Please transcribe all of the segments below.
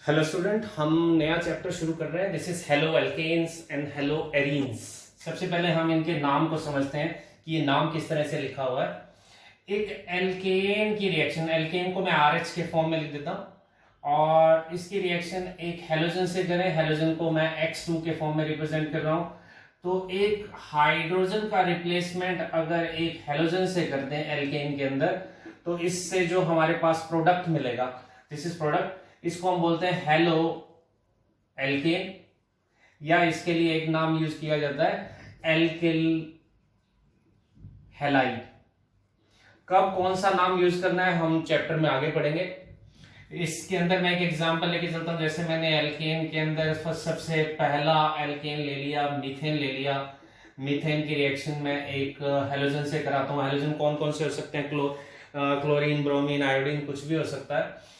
Hello student, हम नया chapter शुरू कर रहे हैं। This is haloalkanes and haloarenes. सबसे पहले हम इनके नाम को समझते हैं कि ये नाम किस तरह से लिखा हुआ है। एक एल्केन की रिएक्शन, एल्केन को मैं RH के फॉर्म में लिख देता हूं और इसकी रिएक्शन एक हेलोजन से करें। हेलोजन को मैं X2 के फॉर्म में रिप्रेजेंट कर रहा हूं। तो एक हाइड्रोजन का रिप्लेसमेंट अगर एक हेलोजन से करते हैं एल्केन के अंदर, तो इससे जो हमारे पास प्रोडक्ट मिलेगा, दिस इज प्रोडक्ट, इसको हम बोलते हैं हेलो एल्केन, या इसके लिए एक नाम यूज किया जाता है एल्किल हैलाइड। कब कौन सा नाम यूज करना है हम चैप्टर में आगे पढ़ेंगे। इसके अंदर मैं एक एग्जांपल लेके चलता हूं। जैसे मैंने एल्केन के अंदर सबसे पहला एल्केन ले लिया, मीथेन ले लिया। मीथेन की रिएक्शन में एक हेलोजन से कराता हूं। हेलोजन कौन कौन से हो सकते हैं? क्लोरीन, ब्रोमीन, आयोडीन, कुछ भी हो सकता है।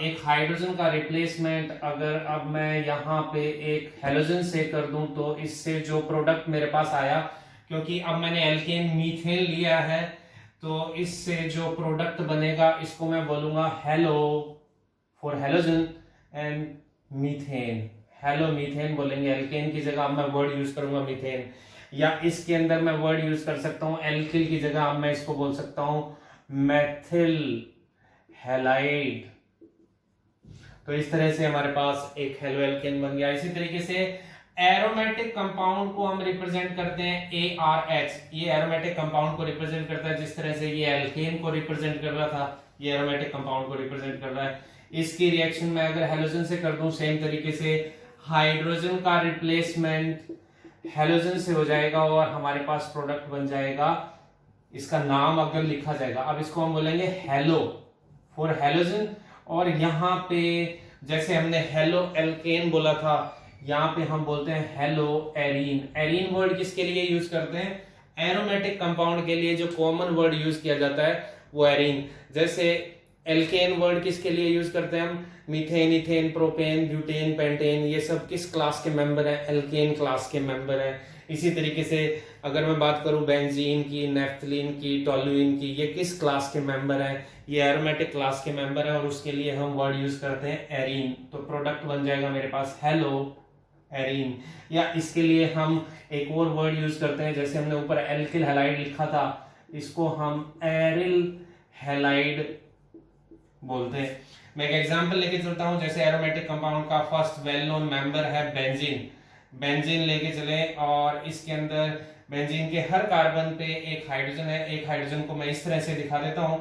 एक हाइड्रोजन का रिप्लेसमेंट अगर अब मैं यहाँ पे एक हेलोजन से कर दूं, तो इससे जो प्रोडक्ट मेरे पास आया, क्योंकि अब मैंने एल्केन मीथेन लिया है, तो इससे जो प्रोडक्ट बनेगा इसको मैं बोलूंगा hello for halogen and methane. Hello methane बोलेंगे। एल्केन की जगह अब मैं वर्ड यूज करूंगा मीथेन, या इसके अंदर मैं वर्ड यूज कर सकता हूं एल्किल की जगह अब मैं इसको बोल सकता हूं मेथिल हैलाइड। तो इस तरह से हमारे पास एक हेलो एल्केन बन गया। इसी तरीके से एरोमेटिक कंपाउंड को हम रिप्रेजेंट करते हैं ARH। ये एरोमेटिक कंपाउंड को रिप्रेजेंट करता है, जिस तरह से ये एल्केन को रिप्रेजेंट कर रहा था, ये एरोमेटिक कंपाउंड को रिप्रेजेंट कर रहा है। इसकी रिएक्शन में अगर हेलोजन से कर दूं, सेम तरीके से हाइड्रोजन का रिप्लेसमेंट हेलोजन से हो जाएगा और हमारे पास प्रोडक्ट बन जाएगा। इसका नाम अगर लिखा जाएगा, अब इसको हम बोलेंगे हेलो फॉर हेलोजन। और यहाँ पे जैसे हमने हेलो एल्केन बोला था, यहाँ पे हम बोलते हैं हेलो एरीन। एरीन वर्ड किसके लिए यूज करते हैं? एरोमेटिक कंपाउंड के लिए जो कॉमन वर्ड यूज किया जाता है वो एरीन। जैसे एल्केन वर्ड किसके लिए यूज करते हैं हम? Methane, ethane, propane, butane, pentane, ये सब किस क्लास के मेंबर हैं? एल्केन क्लास के मेंबर हैं। इसी तरीके से अगर मैं बात करूं बेंजीन की, नेफ्थलीन की, टोलुइन की, ये किस क्लास के मेंबर हैं? ये एरोमेटिक क्लास के मेंबर हैं और उसके लिए हम वर्ड यूज करते हैं एरीन। तो प्रोडक्ट बन जाएगा मेरे पास हेलो एरीन। या इसके लिए हम एक और वर्ड यूज करते हैं, जैसे हमने ऊपर एल्किल हैलाइड लिखा था, इसको हम एरिल हैलाइड बोलते हैं। मैं एक एग्जांपल लेके चलता हूं। जैसे एरोमेटिक कंपाउंड का फर्स्ट वेल नोन मेंबर है बेंजीन। बेंजीन लेके चले और इसके अंदर बेंजीन के हर कार्बन पे एक हाइड्रोजन है। एक हाइड्रोजन को मैं इस तरह से दिखा देता हूं,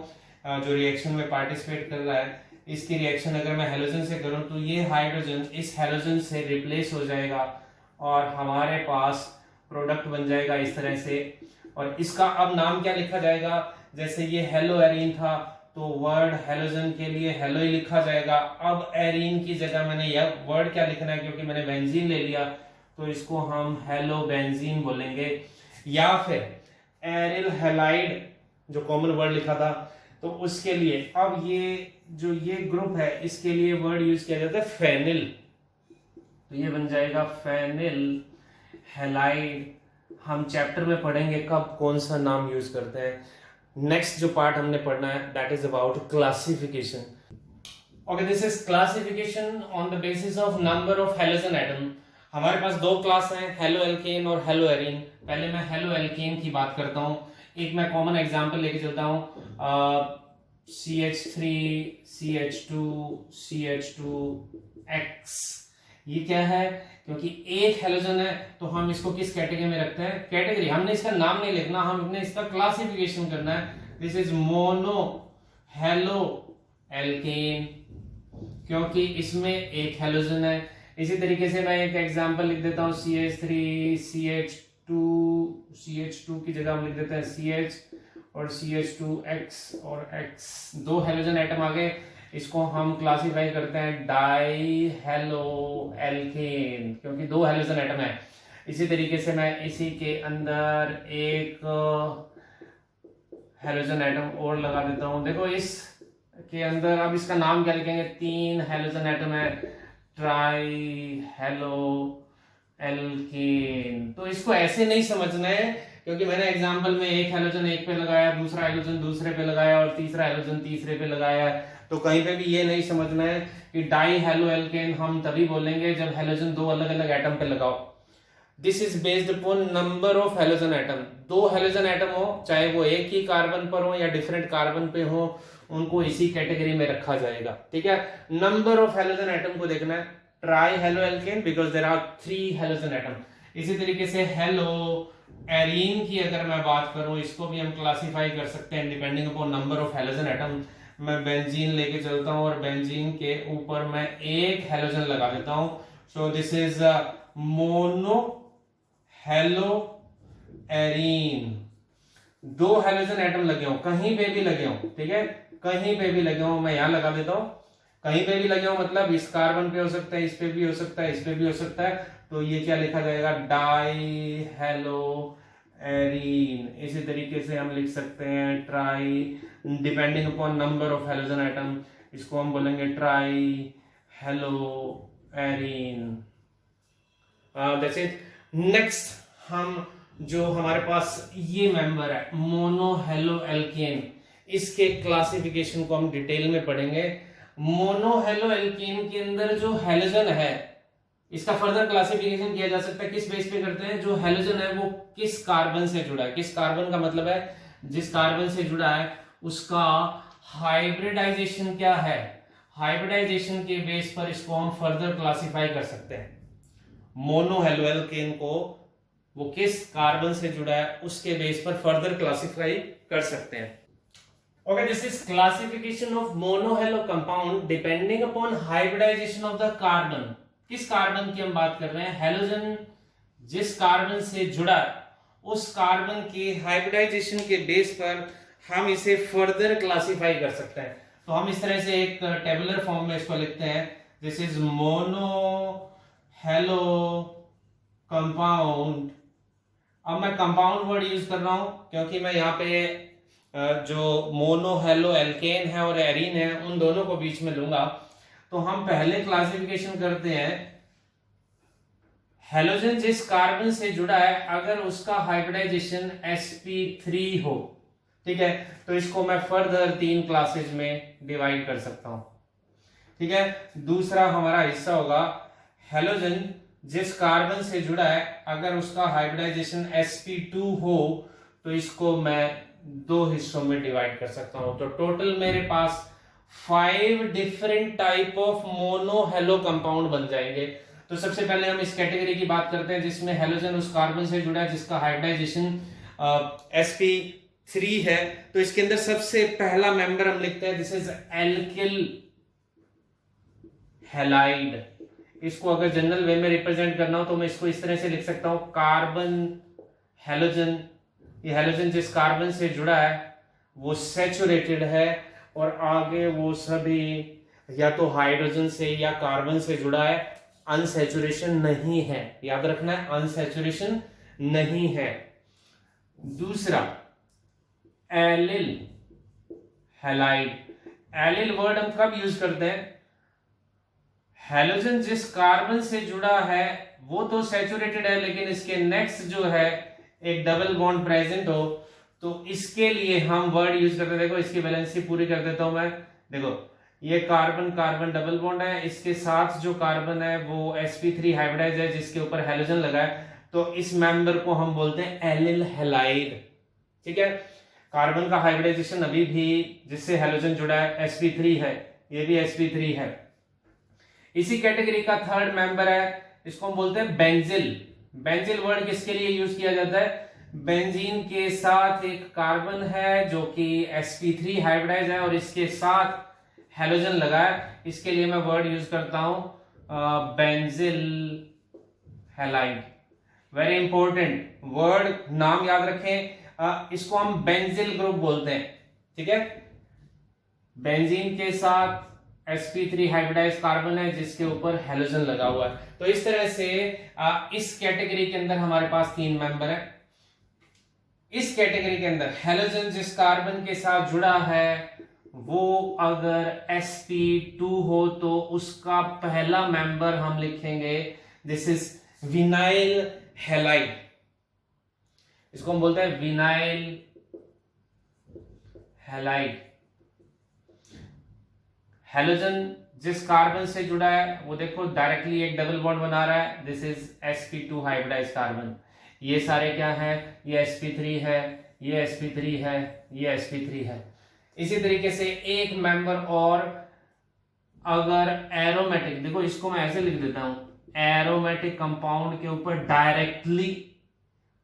जो रिएक्शन में पार्टिसिपेट कर रहा है। इसकी रिएक्शन अगर मैं हेलोजन से करूं, तो ये हाइड्रोजन इस हेलोजन से रिप्लेस हो जाएगा और हमारे पास प्रोडक्ट बन जाएगा इस तरह से। और इसका अब नाम क्या लिखा जाएगा? जैसे ये हेलो एरीन था, तो वर्ड हेलोजन के लिए हेलो ही लिखा जाएगा। अब एरीन की जगह मैंने यह वर्ड क्या लिखना है, क्योंकि मैंने बेंजीन ले लिया, तो इसको हम हेलो बेंजीन बोलेंगे। या फिर एरिल हैलाइड जो कॉमन वर्ड लिखा था, तो उसके लिए अब ये जो ये ग्रुप है, इसके लिए वर्ड यूज किया जाता है फेनिल। तो ये बन जाएगा फेनिल हैलाइड। हम चैप्टर में पढ़ेंगे कब कौन सा नाम यूज करते हैं। नेक्स्ट जो पार्ट हमने पढ़ना है, that is about classification. Okay, this is classification on the basis of number of halogen atom. हमारे पास दो क्लास हैं, हेलो एल्केन और हेलो एरीन। पहले मैं हेलो एल्केन की बात करता हूं। एक मैं कॉमन एग्जांपल लेके चलता हूं, CH3 CH2 CH2X। ये क्या है? क्योंकि एक हेलोजन है, तो हम इसको किस कैटेगरी में रखते हैं? कैटेगरी। हमने इसका नाम नहीं लिखना, हमने इसका क्लासिफिकेशन करना है। This is mono halo alkane, क्योंकि इसमें एक हेलोजन है। इसी तरीके से मैं एक एग्जांपल लिख देता हूं, CH3 CH2 की जगह हम लिख देते हैं CH और CH2X और X। दो हेलोजन एटम आ गए, इसको हम क्लासिफाई करते हैं डाई हेलो एल्केन, क्योंकि दो हेलोजन एटम है। इसी तरीके से मैं इसी के अंदर एक हेलोजन एटम और लगा देता हूं। देखो इस के अंदर अब इसका नाम क्या लिखेंगे? तीन हेलोजन एटम है, ट्राई हेलो एल्केन। तो इसको ऐसे नहीं समझना है, क्योंकि मैंने एग्जांपल में एक हेलोजन एक पे लगाया, दूसरा हेलोजन दूसरे पे लगाया और तीसरा हेलोजन तीसरे पे लगाया है। तो कहीं पे भी ये नहीं समझना है कि डाई हेलो एल्केन हम तभी बोलेंगे जब हेलोजन दो अलग अलग एटम पे लगाओ। This is based upon number of halogen atom. दो हेलोजन एटम हो, चाहे वो एक ही कार्बन पर हो या डिफरेंट कार्बन पे हो, उनको इसी कैटेगरी में रखा जाएगा। ठीक है, नंबर ऑफ हेलोजन एटम को देखना है। Trihaloalkane because there are 3 halogen atom. इसी तरीके से हेलो एरीन की अगर मैं बात करूं, इसको भी हम क्लासिफाई कर सकते हैं depending upon number of halogen atom. मैं बेंजीन लेके चलता हूं और बेंजीन के ऊपर मैं एक हेलोजन लगा देता हूं। सो this is mono hello arene. 2 halogen atom लगे हो, कहीं पे भी लगे हो, ठीक है, कहीं पे भी लगे हो, मैं यहां लगा देता हूं। कहीं पे भी लगे हो मतलब इस कार्बन पे हो सकता है, इस पे भी हो सकता है, इस पे भी हो सकता है, तो ये क्या लिखा जाएगा, डाई हेलो एरीन। इसी तरीके से हम लिख सकते हैं try, depending upon number of halogen atom, इसको हम बोलेंगे try hello arene. That's it. Next हम जो हमारे पास ये मेंबर है मोनो हेलो एल्केन, इसके क्लासिफिकेशन को हम डिटेल में पढ़ेंगे। मोनो हेलो एल्केन के अंदर जो हेलोजन है, इसका फर्दर क्लासिफिकेशन किया जा सकता है। किस बेस पे करते हैं, जो हेलोजन है वो किस कार्बन से जुड़ा है। किस कार्बन का मतलब है जिस कार्बन से जुड़ा है उसका हाइब्रिडाइजेशन क्या है। हाइब्रिडाइजेशन के बेस पर इसको हम फर्दर क्लासिफाई कर सकते हैं। मोनो हेलो एल्केन को वो किस कार्बन से जुड़ा है उसके बेस पर फर्दर क्लासिफाई कर सकते हैं। Okay, this is classification of monohalo compound depending upon hybridization of the carbon। किस कार्बन की हम बात कर रहे हैं, हेलोजन जिस कार्बन से जुड़ा उस कार्बन के हाइब्रिडाइजेशन के बेस पर हम इसे फर्दर क्लासिफाई कर सकते हैं। तो हम इस तरह से एक टेबुलर फॉर्म में इसको लिखते हैं, this is mono hello compound. अब मैं कंपाउंड वर्ड यूज कर रहा हूं क्योंकि मैं यहाँ पे जो मोनो हेलो एल्केन है और एरीन है उन दोनों को बीच में लूंगा। तो हम पहले क्लासिफिकेशन करते हैं, हेलोजन जिस कार्बन से जुड़ा है अगर उसका हाइब्रिडाइजेशन sp3 हो, ठीक है, तो इसको मैं फर्दर 3 क्लासेज में डिवाइड कर सकता हूं। ठीक है, दूसरा हमारा हिस्सा होगा हेलोजन जिस कार्बन से जुड़ा है अगर उसका हाइब्रिडाइजेशन sp2 हो, तो इसको मैं 2 हिस्सों में डिवाइड कर सकता हूं। तो टोटल मेरे पास 5 different type of mono hello compound बन जाएंगे। तो सबसे पहले हम इस कैटेगरी की बात करते हैं जिसमें हेलोजन उस कार्बन से जुड़ा है जिसका हाइब्रिडाइजेशन sp3 है। तो इसके अंदर सबसे पहला मेंबर हम लिखते हैं, दिस इज एल्किल हैलाइड। इसको अगर जनरल वे में रिप्रेजेंट करना हो तो मैं इसको इस तरह से लिख सकता हूं, कार्बन हेलोजन। ये हेलोजन जिस कार्बन से जुड़ा है वो सैचुरेटेड है और आगे वो सभी या तो हाइड्रोजन से या कार्बन से जुड़ा है, अनसैचुरेशन नहीं है। याद रखना है, अनसैचुरेशन नहीं है। दूसरा एलिल हैलाइड। एलिल वर्ड हम कब यूज करते हैं, हेलोजन जिस कार्बन से जुड़ा है वो तो सैचुरेटेड है लेकिन इसके नेक्स्ट जो है एक डबल बॉन्ड प्रेजेंट हो, तो इसके लिए हम वर्ड यूज करते हैं। देखो इसकी वैलेंसी पूरी कर देता हूं मैं। देखो ये कार्बन कार्बन डबल बॉन्ड है, इसके साथ जो कार्बन है वो sp3 हाइब्रिडाइज है जिसके ऊपर हेलोजन लगा है, तो इस मेंबर को हम बोलते हैं एलिल हैलाइड। ठीक है, कार्बन का हाइब्रिडाइजेशन अभी भी जिससे हेलोजन जुड़ा है sp3 है, ये भी sp3 है। इसी कैटेगरी का थर्ड मेंबर है, इसको हम बोलते हैं बेंजिल। बेंजिल वर्ड किसके लिए यूज किया जाता है, बेंजीन के साथ एक कार्बन है जो कि sp3 हाइब्रिडाइज है और इसके साथ हेलोजन लगा है, इसके लिए मैं वर्ड यूज करता हूं benzyl halide. Very important word, नाम याद रखें। इसको हम बेंजिल ग्रुप बोलते हैं। ठीक है, बेंजीन के साथ sp3 हाइब्रिडाइज कार्बन है जिसके ऊपर हेलोजन लगा हुआ है। तो इस तरह से इस कैटेगरी के अंदर हमारे पास 3 मेंबर है। इस कैटेगरी के अंदर हेलोजन जिस कार्बन के साथ जुड़ा है वो अगर sp2 हो तो उसका पहला मेंबर हम लिखेंगे, दिस इज विनाइल हैलाइड। इसको हम बोलते हैं विनाइल हैलाइड। हेलोजन जिस कार्बन से जुड़ा है वो देखो डायरेक्टली एक डबल बॉन्ड बना रहा है, this is sp2 hybridise carbon. ये सारे क्या है, ये sp3 है, ये sp3 है, ये sp3 है। इसी तरीके से एक मेंबर और अगर एरोमेटिक, देखो इसको मैं ऐसे लिख देता हूं, एरोमेटिक कंपाउंड के ऊपर डायरेक्टली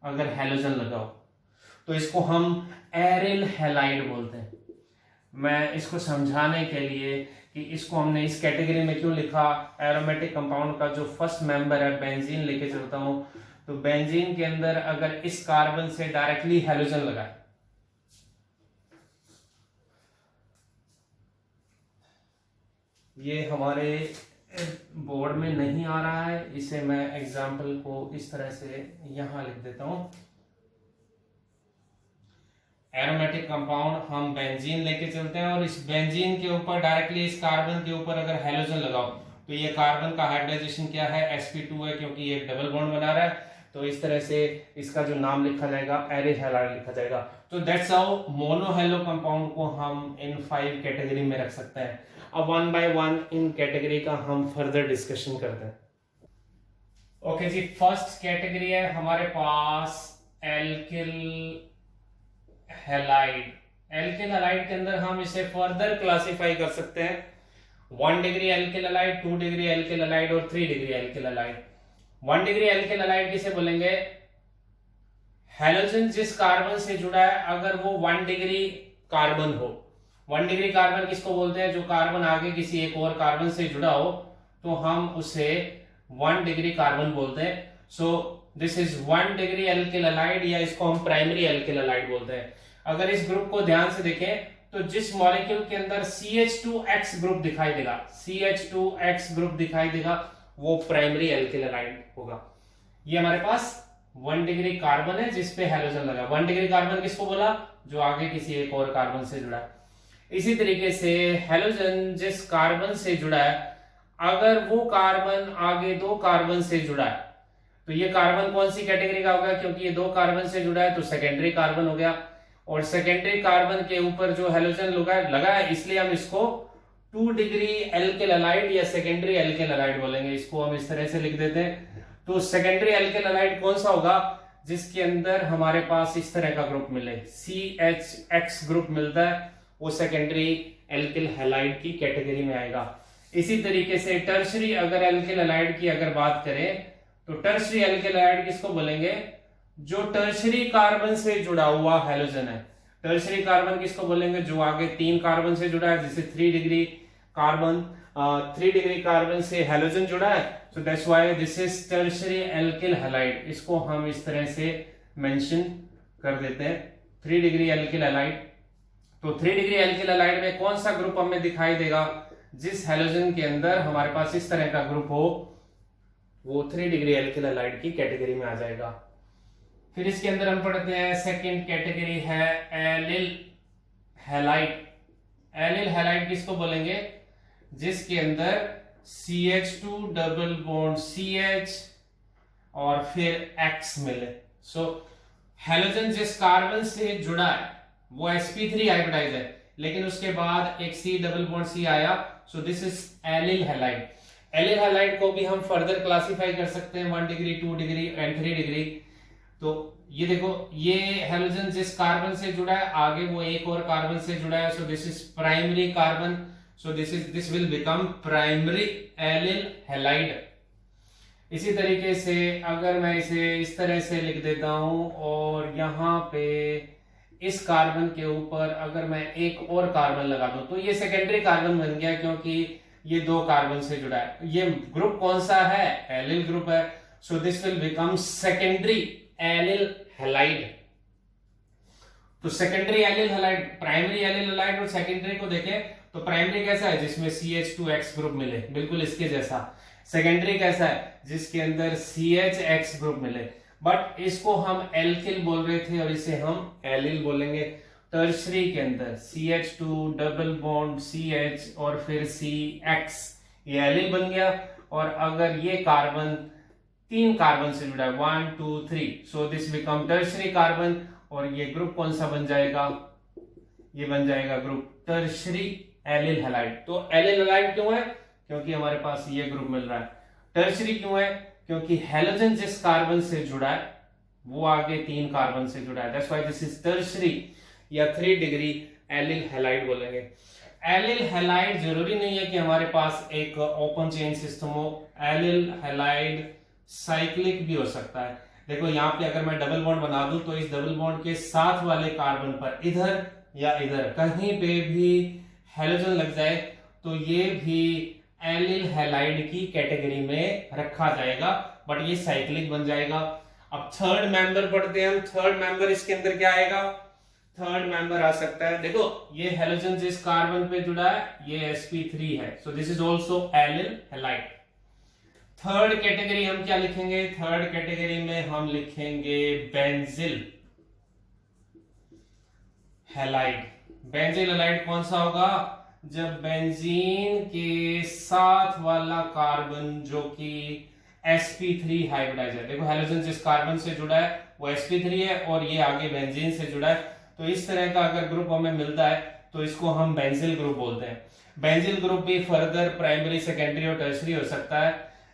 अगर हेलोजन लगाओ तो इसको हम एरिल हैलाइड बोलते हैं। मैं इसको समझाने के लिए कि इसको हमने इस कैटेगरी में क्यों लिखा, एरोमेटिक कंपाउंड का जो फर्स्ट मेंबर है बेंजीन लेके चलता हूं, तो बेंजीन के अंदर अगर इस कार्बन से डायरेक्टली हेलोजन लगाए, ये हमारे बोर्ड में नहीं आ रहा है, इसे मैं एग्जांपल को इस तरह से यहां लिख देता हूं। एरोमेटिक कंपाउंड हम बेंजीन लेके चलते हैं और इस बेंजीन के ऊपर डायरेक्टली इस कार्बन के ऊपर अगर हेलोजन लगाओ तो ये कार्बन का हाइब्रिडाइजेशन क्या है, sp2 है, क्योंकि ये डबल बॉन्ड बना रहा है। तो इस तरह से इसका जो नाम लिखा जाएगा एरिल हैलाइड लिखा जाएगा। तो दैट्स हाउ मोनोहेलो कंपाउंड को हम इन 5 कैटेगरी में रख सकते हैं। अब 1 बाय 1 इन कैटेगरी का हम फर्दर डिस्कशन करते हैं। ओके जी, फर्स्ट कैटेगरी है हमारे पास एल्किल हैलाइड। एल्किल हैलाइड के अंदर हम इसे फर्दर क्लासिफाई कर सकते हैं 1 degree alkyl halide, 2 degree alkyl halide और 3 degree alkyl halide. 1 degree alkyl halide किसे बोलेंगे, हेलोजन जिस कार्बन से जुड़ा है अगर वो 1 डिग्री कार्बन हो। 1 डिग्री कार्बन किसको बोलते हैं, जो कार्बन आगे किसी एक और कार्बन से जुड़ा हो तो हम उसे 1 डिग्री कार्बन बोलते हैं। सो this is 1 degree alkyl halide, या इसको हम प्राइमरी एल्किल हैलाइड बोलते हैं। अगर इस ग्रुप को ध्यान से देखें तो जिस मॉलिक्यूल के अंदर CH2X ग्रुप दिखाई देगा, CH2X ग्रुप दिखाई देगा, वो प्राइमरी एल्किल हैलाइड होगा। ये हमारे पास 1 डिग्री कार्बन है जिसपे हेलोजन लगा। 1 डिग्री कार्बन किसको बोला, जो आगे किसी एक और कार्बन से जुड़ा है। इसी तरीके से हेलोजन जिस कार्बन से जुड़ा है अगर वो कार्बन आगे 2 कार्बन से जुड़ा है तो ये कार्बन कौन सी कैटेगरी का होगा, क्योंकि ये 2 कार्बन से जुड़ा है तो सेकेंडरी कार्बन हो गया। और सेकेंडरी कार्बन के ऊपर जो हेलोजन लगा है इसलिए हम इसको 2 डिग्री एल्किल हैलाइड या सेकेंडरी एल्किल हैलाइड बोलेंगे। इसको हम इस तरह से लिख देते हैं। तो सेकेंडरी एल्किल हैलाइड कौन सा होगा, जिसके अंदर हमारे पास इस तरह का ग्रुप मिले, CHX ग्रुप मिलता है, वो सेकेंडरी एल्किल हैलाइड की कैटेगरी में आएगा। इसी तरीके से टर्शरी अगर एल्किल हैलाइड की अगर बात करें तो टर्शरी एल्किल हैलाइड किसको बोलेंगे, जो टर्शरी कार्बन से जुड़ा हुआ हेलोजन है। टर्शरी कार्बन किसको बोलेंगे, जो आगे 3 कार्बन से जुड़ा है, जैसे 3 डिग्री कार्बन, 3 डिग्री कार्बन से हेलोजन जुड़ा है, so that's why this is tertiary alkyl halide. इसको हम इस तरह से मेंशन कर देते हैं 3 डिग्री एल्किल हैलाइड। तो 3 डिग्री एल्किल हैलाइड में कौन सा ग्रुप हमें दिखाई देगा, जिस हेलोजन के अंदर हमारे पास इस तरह का ग्रुप हो, वो 3 डिग्री एल्किल हैलाइड की कैटेगरी में आ जाएगा। फिर इसके अंदर हम पढ़ते हैं सेकंड कैटेगरी है एलिल हैलाइड। एलिल हैलाइड किसको बोलेंगे, जिसके अंदर CH2 डबल बॉन्ड CH और फिर X मिले। सो हेलोजन जिस कार्बन से जुड़ा है वो sp3 हाइब्रिडाइज है, लेकिन उसके बाद एक C डबल बॉन्ड C आया, so this is allyl halide. Allyl halide को भी हम फर्दर क्लासिफाई कर सकते हैं 1 डिग्री, 2 डिग्री एंड 3 डिग्री। तो ये देखो, ये हेलोजन जिस कार्बन से जुड़ा है आगे वो एक और कार्बन से जुड़ा है, so this is primary carbon, so this will become primary allyl halide. इसी तरीके से अगर मैं इसे इस तरह से लिख देता हूं और यहां पे इस कार्बन के ऊपर अगर मैं एक और कार्बन लगा दूं तो ये सेकेंडरी कार्बन बन गया, क्योंकि ये 2 कार्बन से जुड़ा है। ये ग्रुप कौन सा है, एलिल ग्रुप है, so this will become secondary allele halide. तो secondary allele halide, primary allyl halide और सेकेंडरी को देखें तो प्राइमरी कैसा है, जिसमें CH2X ग्रुप मिले, बिल्कुल इसके जैसा। सेकेंडरी कैसा है, जिसके अंदर CHX ग्रुप मिले, बट इसको हम एल्किल बोल रहे थे और इसे हम एलिल बोलेंगे। टर्शरी के अंदर CH2 डबल बॉन्ड CH और फिर CX, ये एलिल बन गया। और अगर ये कार्बन 3 कार्बन से जुड़ा है, 1 2 3, so this become tertiary carbon, और ये ग्रुप कौन सा बन जाएगा, ये बन जाएगा ग्रुप टर्शरी एलिल हैलाइड। तो एलिल हैलाइड क्यों है? क्योंकि हमारे पास ये ग्रुप मिल रहा है। टर्शरी क्यों है? क्योंकि हैलोजन जिस कार्बन से जुड़ा है वो आगे 3 कार्बन से जुड़ा है, that's why this is tertiary या 3 डिग्री एलिल हैलाइड बोलेंगे। एलिल हैलाइड जरूरी नहीं है कि हमारे पास एक ओपन चेन सिस्टम हो, एलिल हैलाइड साइक्लिक भी हो सकता है। देखो यहाँ पे अगर मैं डबल बॉन्ड बना दूं तो इस डबल बॉन्ड के साथ वाले कार्बन पर इधर या इधर कहीं पे भी हैलोजन लग जाए तो ये भी एलिल हैलाइड की कैटेगरी में रखा जाएगा, बट ये साइक्लिक बन जाएगा। अब थर्ड मेंबर पढ़ते हैं हम। थर्ड मेंबर इसके अंदर क्या आएगा? थर्ड मेंबर आ सकता है, देखो ये हैलोजन जिस कार्बन पे जुड़ा है ये sp3 है, so this is also allyl halide. Third category हम क्या लिखेंगे? थर्ड कैटेगरी में हम लिखेंगे बेंजिल हैलाइड। बेंजिल हैलाइड कौन सा होगा? जब बेंजीन के साथ वाला कार्बन जो कि sp3 हाइब्रिडाइज है, देखो हैलोजन जिस कार्बन से जुड़ा है वो sp3 है और ये आगे बेंजीन से जुड़ा है, तो इस तरह का अगर ग्रुप हमें मिलता है तो इसको हम बेंजिल ग्रुप बोलते हैं। बेंजिल ग्रुप भी फर्दर प्राइमरी, सेकेंडरी और टर्शरी हो सकता है।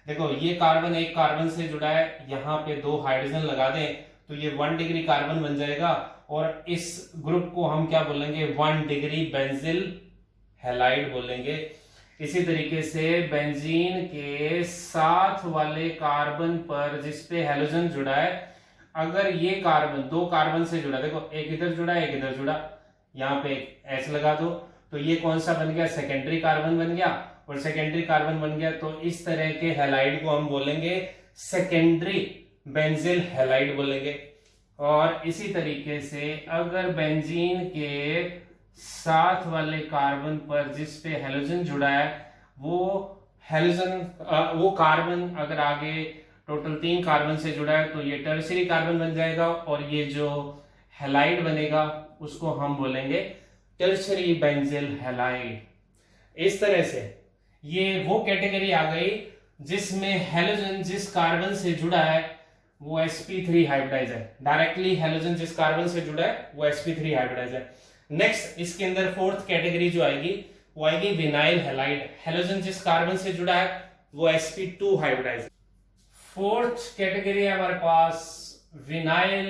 देखो ये कार्बन एक कार्बन से जुड़ा है, यहाँ पे 2 हाइड्रोजन लगा दें तो ये 1 डिग्री कार्बन बन जाएगा और इस ग्रुप को हम क्या बोलेंगे? 1 डिग्री बेंजिल हैलाइड बोलेंगे। इसी तरीके से बेंजीन के साथ वाले कार्बन पर जिसपे हैलोजन जुड़ा है, अगर ये कार्बन 2 कार्बन से जुड़ा, देखो एक इधर जुड़ा एक इधर जुड़ा, यहाँ पे H लगा दो तो ये कौन सा बन गया? सेकेंडरी कार्बन बन गया, और सेकेंडरी कार्बन बन गया तो इस तरह के हैलाइड को हम बोलेंगे सेकेंडरी बेंजिल हैलाइड बोलेंगे। और इसी तरीके से अगर बेंजीन के साथ वाले कार्बन पर जिस पे हैलोजन जुड़ा है वो हैलोजन वो कार्बन अगर आगे टोटल 3 कार्बन से जुड़ा है तो ये टर्शरी कार्बन बन जाएगा और ये जो हैलाइड बनेगा उसको हम बोलेंगे टर्शरी बेंजिल हैलाइड। इस तरह से ये वो कैटेगरी आ गई जिसमें हैलोजन जिस कार्बन से जुड़ा है वो sp3 हाइब्रिडाइज है। डायरेक्टली हैलोजन जिस कार्बन से जुड़ा है वो sp3 हाइब्रिडाइज है। नेक्स्ट इसके अंदर फोर्थ कैटेगरी जो आएगी वो आएगी विनाइल हैलाइड। हैलोजन जिस कार्बन से जुड़ा है वो sp2 हाइब्रिडाइज। फोर्थ कैटेगरी है हमारे पास विनाइल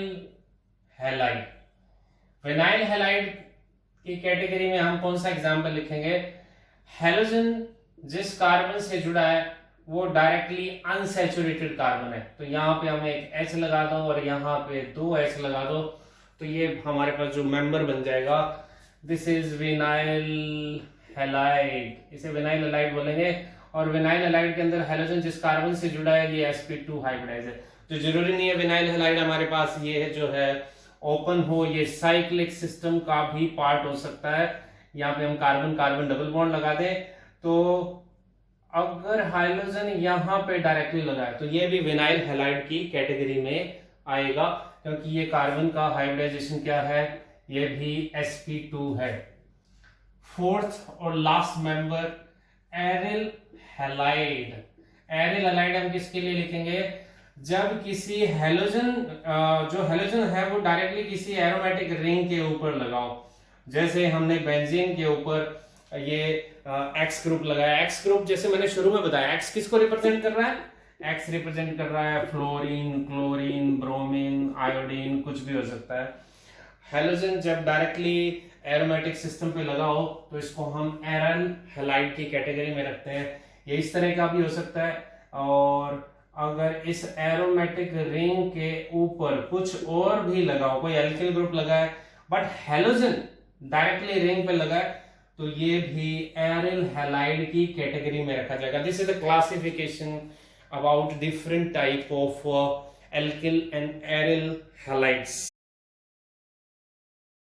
हैलाइड। विनाइल हैलाइड की कैटेगरी में हम कौन सा एग्जांपल लिखेंगे? हैलोजन जिस कार्बन से जुड़ा है वो डायरेक्टली अनसैचुरेटेड कार्बन है, तो यहाँ पे हमें एक H लगा दो और यहाँ पे 2 H लगा दो तो ये हमारे पास जो मेंबर बन जाएगा दिस इज विनाइल हैलाइड। इसे विनाइल हैलाइड बोलेंगे। और विनाइल हैलाइड के अंदर हैलोजन जिस कार्बन से जुड़ा है ये sp2 हाइब्रिडाइज है। तो जरूरी नहीं है विनाइल हैलाइड हमारे पास ये है जो है ओपन हो, ये साइक्लिक सिस्टम का भी पार्ट हो सकता है। यहाँ पे हम कार्बन कार्बन डबल बॉन्ड लगा दें तो अगर हाइड्रोजन यहाँ पे डायरेक्टली लगा है तो ये भी विनाइल हैलाइड की कैटेगरी में आएगा, क्योंकि ये कार्बन का हाइब्रिडाइजेशन क्या है? ये भी sp2 है। फोर्थ और last member aryl halide. Aryl halide हम किसके लिए लिखेंगे? जब किसी हैलोजन जो हैलोजन है वो डायरेक्टली किसी एरोमेटिक रिंग के ऊपर लगाओ, जैसे हमने बेंजीन के ऊपर ये एक्स ग्रुप लगाया। एक्स ग्रुप जैसे मैंने शुरू में बताया, एक्स किसको रिप्रेजेंट कर रहा है? एक्स रिप्रेजेंट कर रहा है फ्लोरीन, क्लोरीन, ब्रोमीन, आयोडीन, कुछ भी हो सकता है। हैलोजन जब डायरेक्टली एरोमेटिक सिस्टम पे लगाओ तो इसको हम एरिल हैलाइड की कैटेगरी में रखते हैं। ये इस तरह का भी हो सकता है। और अगर इस एरोमेटिक रिंग के ऊपर कुछ और भी लगाओ, कोई एल्किल ग्रुप लगा है बट हैलोजन डायरेक्टली रिंग पे लगा है तो ये भी एरिल हैलाइड की कैटेगरी में रखा जाएगा। This is the classification about different type of alkyl and aryl halides.